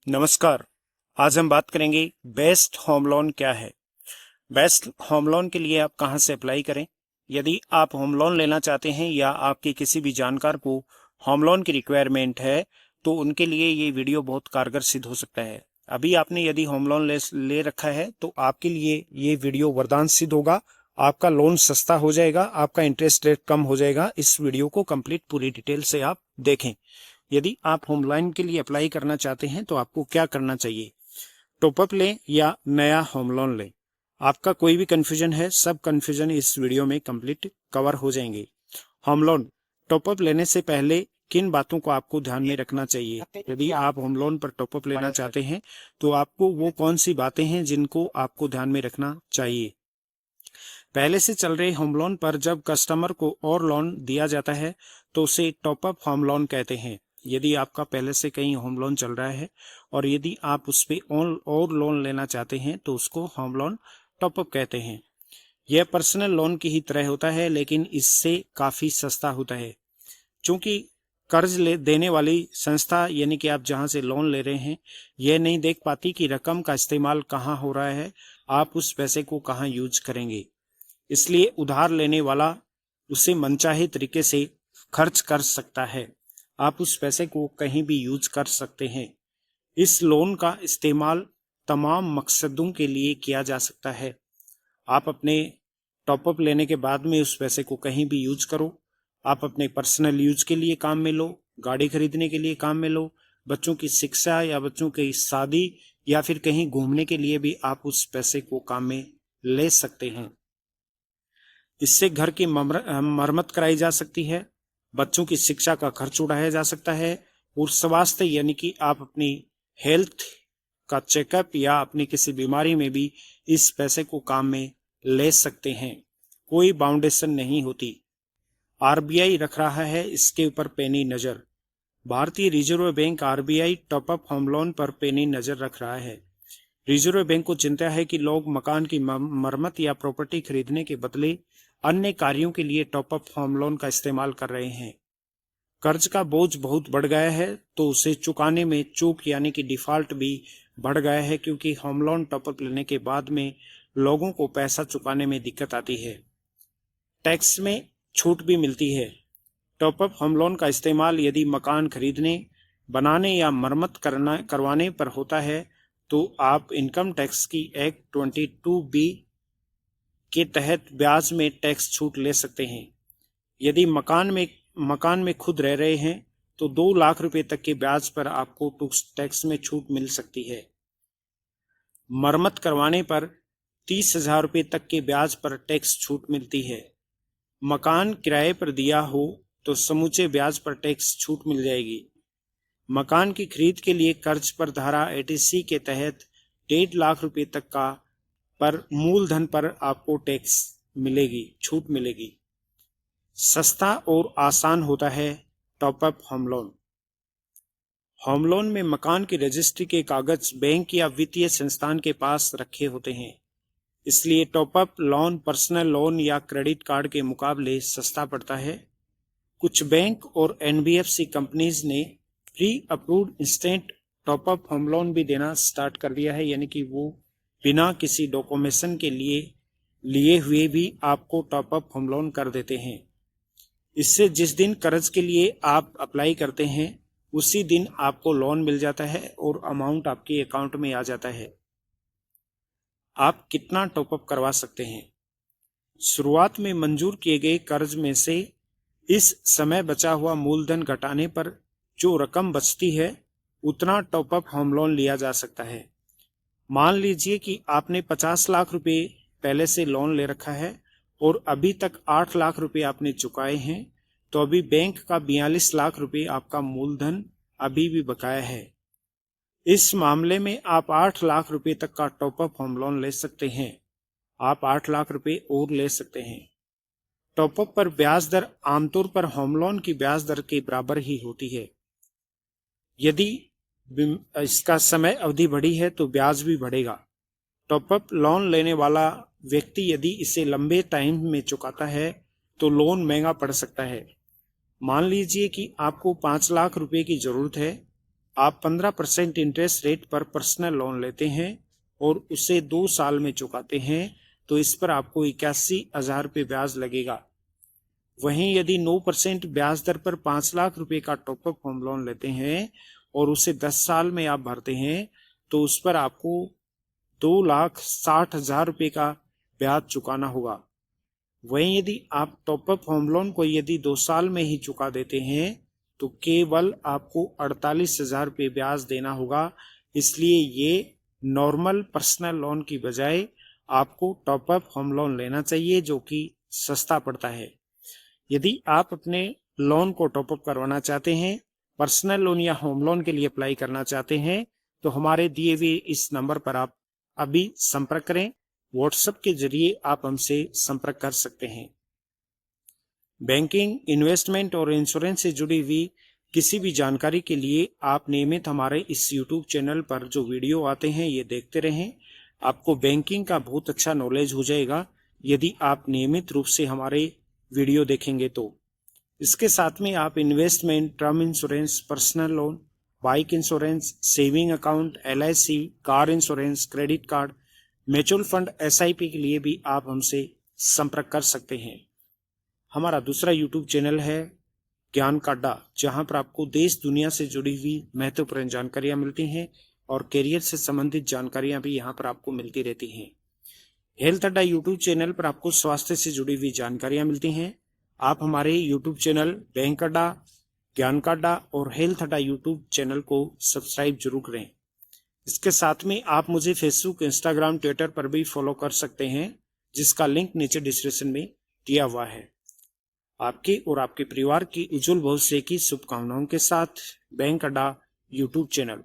नमस्कार। आज हम बात करेंगे बेस्ट होम लोन क्या है। बेस्ट होम लोन के लिए आप कहां से अप्लाई करें। यदि आप होम लोन लेना चाहते हैं या आपके किसी भी जानकार को होम लोन की रिक्वायरमेंट है तो उनके लिए ये वीडियो बहुत कारगर सिद्ध हो सकता है। अभी आपने यदि होम लोन ले रखा है तो आपके लिए ये वीडियो वरदान सिद्ध होगा। आपका लोन सस्ता हो जाएगा, आपका इंटरेस्ट रेट कम हो जाएगा। इस वीडियो को कंप्लीट पूरी डिटेल से आप देखें। यदि आप होम लोन के लिए अप्लाई करना चाहते हैं तो आपको क्या करना चाहिए। टॉपअप लें या नया होम लोन लें। आपका कोई भी कंफ्यूजन है, सब कंफ्यूजन इस वीडियो में कंप्लीट कवर हो जाएंगे। होम लोन टॉपअप लेने से पहले किन बातों को आपको ध्यान में रखना चाहिए। यदि आप होम लोन पर टॉपअप लेना चाहते हैं तो आपको वो कौन सी बातें हैं जिनको आपको ध्यान में रखना चाहिए। पहले से चल रहे होम लोन पर जब कस्टमर को और लोन दिया जाता है तो उसे टॉपअप होम लोन कहते हैं। यदि आपका पहले से कहीं होम लोन चल रहा है और यदि आप उस पर और लोन लेना चाहते हैं तो उसको होम लोन टॉपअप कहते हैं। यह पर्सनल लोन की ही तरह होता है लेकिन इससे काफी सस्ता होता है। क्योंकि कर्ज ले देने वाली संस्था यानी कि आप जहां से लोन ले रहे हैं यह नहीं देख पाती कि रकम का इस्तेमाल कहां हो रहा है, आप उस पैसे को कहां यूज करेंगे। इसलिए उधार लेने वाला उसे मनचाहे तरीके से खर्च कर सकता है। आप उस पैसे को कहीं भी यूज कर सकते हैं। इस लोन का इस्तेमाल तमाम मकसदों के लिए किया जा सकता है। आप अपने टॉपअप लेने के बाद में उस पैसे को कहीं भी यूज करो। आप अपने पर्सनल यूज के लिए काम में लो, गाड़ी खरीदने के लिए काम में लो, बच्चों की शिक्षा या बच्चों की शादी या फिर कहीं घूमने के लिए भी आप उस पैसे को काम में ले सकते हैं। इससे घर की मरम्मत कराई जा सकती है, बच्चों की शिक्षा का खर्च उड़ाया जा सकता है और स्वास्थ्य यानी कि आप अपनी हेल्थ का चेकअप या अपनी किसी बीमारी में भी इस पैसे को काम में ले सकते हैं। कोई बाउंडेशन नहीं होती। आरबीआई रख रहा है इसके ऊपर पैनी नजर। भारतीय reserve bank RBI top up home loan पर पैनी नजर रख रहा है। रिजर्व बैंक को चिंता है कि लोग मकान की मरम्मत या प्रॉपर्टी खरीदने के बदले अन्य कार्यों के लिए टॉपअप होम लोन का इस्तेमाल कर रहे हैं। कर्ज का बोझ बहुत बढ़ गया है तो उसे चुकाने में चूक यानी कि डिफॉल्ट भी बढ़ गया है, क्योंकि होम लोन टॉपअप लेने के बाद में लोगों को पैसा चुकाने में दिक्कत आती है। टैक्स में छूट भी मिलती है। टॉपअप होम लोन का इस्तेमाल यदि मकान खरीदने, बनाने या मरम्मत करवाने पर होता है तो आप इनकम टैक्स की एक्ट 22B के तहत ब्याज में टैक्स छूट ले सकते हैं। यदि मकान में खुद रह रहे हैं तो 2 लाख रुपए तक के ब्याज पर आपको टैक्स में छूट मिल सकती है। मरम्मत करवाने पर 30,000 रुपए तक के ब्याज पर टैक्स छूट मिलती है। मकान किराए पर दिया हो तो समूचे ब्याज पर टैक्स छूट मिल जाएगी। मकान की खरीद के लिए कर्ज पर धारा 80C के तहत 1.5 लाख रुपए तक का पर मूलधन पर आपको टैक्स मिलेगी, छूट मिलेगी। सस्ता और आसान होता है top up home loan. Home loan में मकान की रजिस्ट्री के कागज बैंक या वित्तीय संस्थान के पास रखे होते हैं। इसलिए टॉपअप लोन पर्सनल लोन या क्रेडिट कार्ड के मुकाबले सस्ता पड़ता है। कुछ बैंक और एनबीएफसी कंपनीज ने pre approved instant top up home loan भी देना स्टार्ट कर दिया है, यानी कि वो बिना किसी डॉक्यूमेंटेशन के लिए हुए भी आपको टॉपअप होम लोन कर देते हैं। इससे जिस दिन कर्ज के लिए आप अप्लाई करते हैं उसी दिन आपको लोन मिल जाता है और अमाउंट आपके अकाउंट में आ जाता है। आप कितना टॉपअप करवा सकते हैं। शुरुआत में मंजूर किए गए कर्ज में से इस समय बचा हुआ मूलधन घटाने पर जो रकम बचती है उतना टॉपअप होम लोन लिया जा सकता है। मान लीजिए कि आपने 50 लाख रुपए पहले से लोन ले रखा है और अभी तक 8 लाख रुपए आपने चुकाए हैं, तो अभी बैंक का 42 लाख रुपए आपका मूलधन अभी भी बकाया है। इस मामले में आप 8 लाख रुपए तक का टॉपअप होम लोन ले सकते हैं। आप 8 लाख रुपए और ले सकते हैं। टॉपअप पर ब्याज दर आमतौर पर होम लोन की ब्याज दर के बराबर ही होती है। यदि इसका समय अवधि बढ़ी है तो ब्याज भी बढ़ेगा। टॉपअप लोन लेने वाला व्यक्ति यदि इसे लंबे टाइम में चुकाता है तो लोन महंगा पड़ सकता है। मान लीजिए कि आपको 5 लाख रुपए की जरूरत है आप 15% इंटरेस्ट रेट पर पर्सनल लोन लेते हैं और उसे 2 साल में चुकाते हैं तो इस पर आपको 81,000 रुपये ब्याज लगेगा। वहीं यदि 9% ब्याज दर पर 5 लाख रुपए का टॉपअप होम लोन लेते हैं और उसे 10 साल में आप भरते हैं तो उस पर आपको 2,60,000 रुपये का ब्याज चुकाना होगा। वहीं यदि आप टॉपअप होम लोन को यदि 2 साल में ही चुका देते हैं तो केवल आपको 48,000 रुपये ब्याज देना होगा। इसलिए ये नॉर्मल पर्सनल लोन की बजाय आपको टॉपअप होम लोन लेना चाहिए, जो कि सस्ता पड़ता है। यदि आप अपने लोन को टॉपअप करवाना चाहते हैं, पर्सनल लोन या होम लोन के लिए अप्लाई करना चाहते हैं, तो हमारे दिए हुए इस नंबर पर आप अभी संपर्क करें। व्हाट्सएप के जरिए आप हमसे संपर्क कर सकते हैं। बैंकिंग, इन्वेस्टमेंट और इंश्योरेंस से जुड़ी हुई किसी भी जानकारी के लिए आप नियमित हमारे इस YouTube चैनल पर जो वीडियो आते हैं ये देखते रहें। आपको बैंकिंग का बहुत अच्छा नॉलेज हो जाएगा यदि आप नियमित रूप से हमारे वीडियो देखेंगे तो। इसके साथ में आप investment, term insurance, personal loan, bike insurance, saving account, LIC, car insurance, credit card, mutual fund, SIP के लिए भी आप हमसे संपर्क कर सकते हैं। हमारा दूसरा YouTube चैनल है ज्ञान का अड्डा, जहां पर आपको देश दुनिया से जुड़ी हुई महत्वपूर्ण जानकारियां मिलती हैं और करियर से संबंधित जानकारियां भी यहां पर आपको मिलती रहती हैं। हेल्थ अड्डा YouTube चैनल पर आपको स्वास्थ्य से जुड़ी हुई जानकारियां मिलती हैं। आप हमारे YouTube चैनल बैंक अड्डा, ज्ञान का अड्डा और हेल्थ अड्डा YouTube चैनल को सब्सक्राइब जरूर करें। इसके साथ में आप मुझे फेसबुक, इंस्टाग्राम, ट्विटर पर भी फॉलो कर सकते हैं, जिसका लिंक नीचे डिस्क्रिप्शन में दिया हुआ है। आपके और आपके परिवार की उज्जवल भविष्य की शुभकामनाओं के साथ बैंक अड्डा YouTube चैनल।